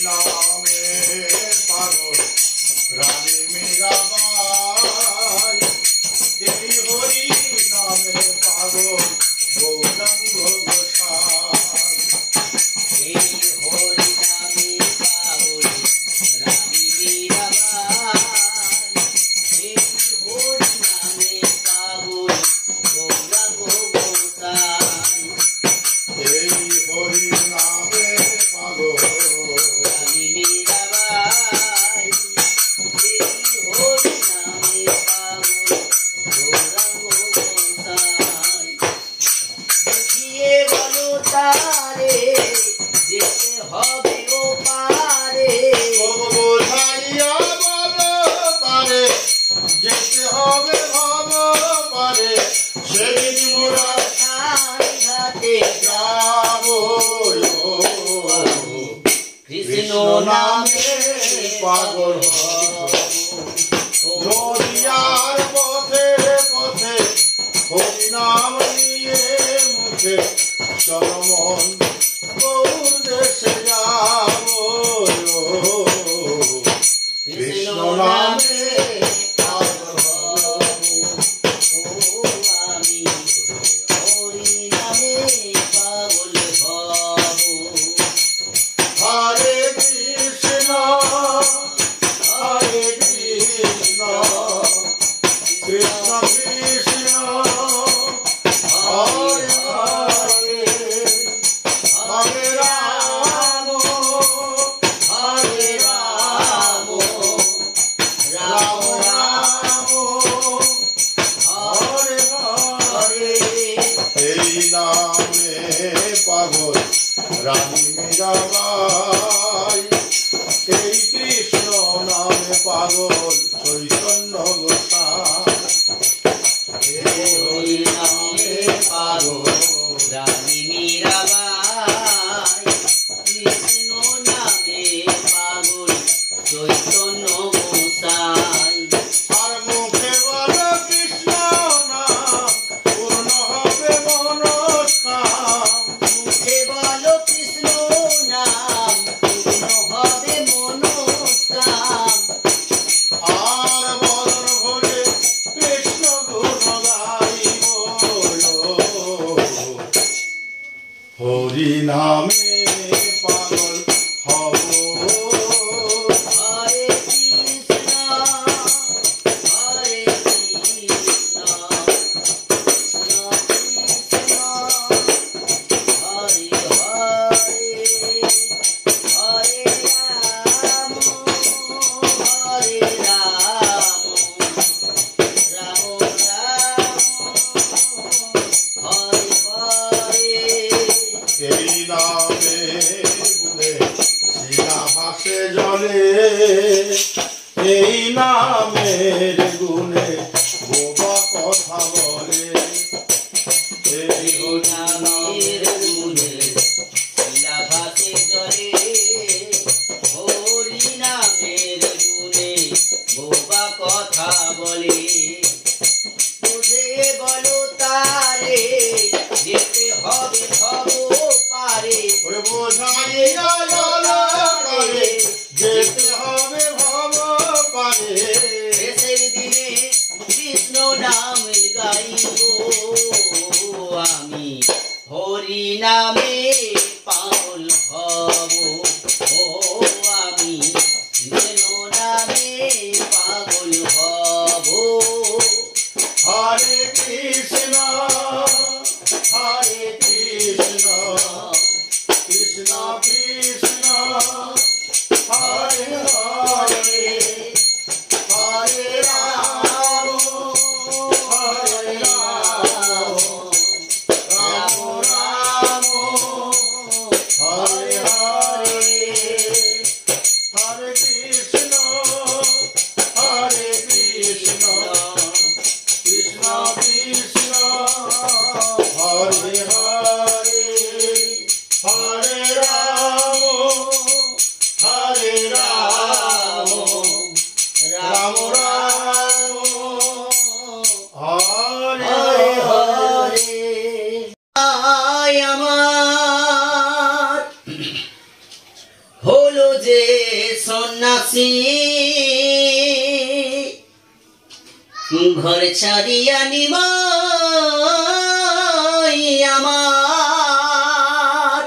নামে পাগল রানী মীরাবাই এই হরি নামে পাগল গৌরাঙ্গ গোসাই এই হরি নামে পাগল রানী মীরাবাই এই হরি নামে পাগল গৌরাঙ্গ গোসাই এই হরি নামে পাগল রানী মীরাবাই এই হরি নামে পাগল গৌরাঙ্গ গোসাই বুঝিয়ে বলো তারে যেতে হবে ও পারে বোঝাইয়া বলো তারে যেতে হবে ভব পারে সেদিন মোরা ঘাটে যাব কৃষ্ণ নামে পাগল নদিয়ার পথে পথে হরি নাম নিয়ে মুখে চরমন গৌর দেশে যাব কৃষ্ণ নামে পাগল ও আমি হরি নামে পাগল হব হরে কৃষ্ণ কৃষ্ণ কৃষ্ণ হরে হরে হরে রাম হরে রাম রাম রাম হরে হরে এই নামে পাগল রানী মীরাবাই এই কৃষ্ণ নামে পাগল চৈতন্য গোসাই এই হরি নামে পাগল রানী মীরাবাই কৃষ্ণ নামে পাগল চৈতন্য গোসাই আর মুখে বলো কৃষ্ণ নাম পূর্ণ হবে মনস্কাম মুখে বলো কৃষ্ণ নাম পূর্ণ হবে মনস্কাম আর বদন ভরে কৃষ্ণ গুণ গাইব হরি নামে পাগল হব হরে কৃষ্ণ হরে কৃষ্ণ কৃষ্ণ কৃষ্ণ হরে হরে হরে রাম হরে রাম রাম রাম হরে হরে এই নামে গুণে শিলা ভাসে জলে এই নামের গুণে বোবা কথা বলে এই নামের গুণে শিলা ভাসে জলে হরি নামের গুণে বোবা কথা বলে বুঝে বলো তারে যেতে হবে ভব পারে ওরে বোঝাইয়া বলো তারে যেতে হবে ভব পারে শেষের দিনে হলো যে সন্ন্যাসী ঘর ছাড়িয়া নিমাই আমার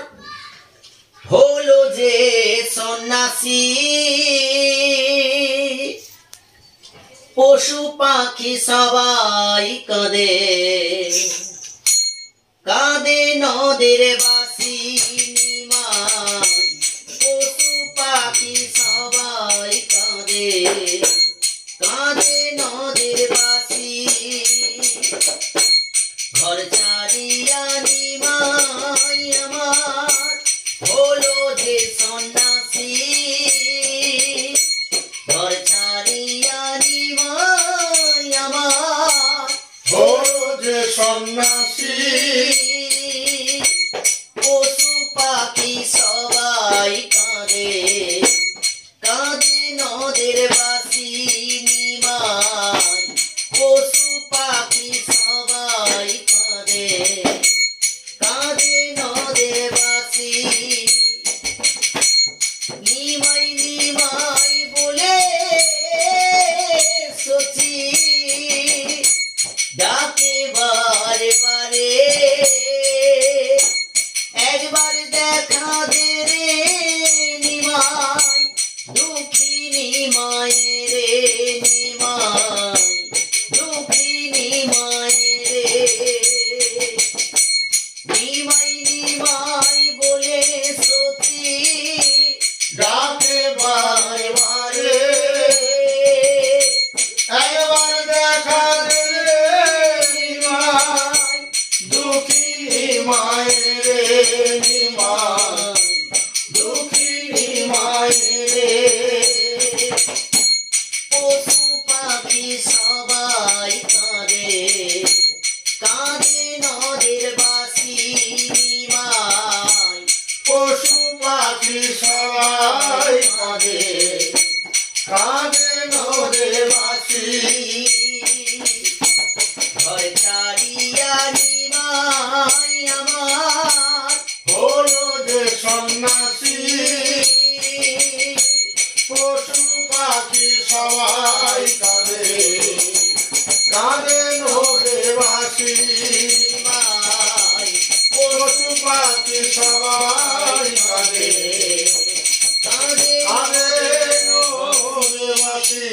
হলো যে সন্ন্যাসী পশু পাখি সবাই কাঁদে কাঁদে নদের বাসি নিমাই পশু পাখি সবাই কাঁদে কাঁদে নদের বাসি ঘর ছাড়িয়া নিমাই আমার হলো যে সন্ন্যাসী ঘর ছাড়িয়া নিমাই আমার হলো যে সন্ন্যাসী পশু পাখি সবাই কাঁদে কাঁদে নদের বাসি নিমাই পশু পাখি সবাই কাঁদে কাঁদে নদের বাসি নিমাই নিমাই বলে সচি ডাকে বারে বারে একবার দেখা দে রে নিমাই দুঃখিনী মায়ের রে নিমাই দুঃখিনী মায়ের রে নিমাই নিমাই বলে সচি ডাকে বারে বারে একবার দেখা দে রে নিমাই দুঃখিনী মায়ের রে নিমাই দুঃখিনী মায়ের রে পশু পাখি সবাই কাঁদে কাঁদে নদের বাসি নিমাই পশু পাখি সবাই কাঁদে কাঁদে নদে বাসি ঘর ছাড়িয়া নিমাই আমার হলো যে সন্ন্যাসী পশু পাখি সবাই কাঁদে কাঁদে নদে বাসি নিমাই পশু পাখি সবাই কাঁদে কাঁদে কাঁদে নদে বাসি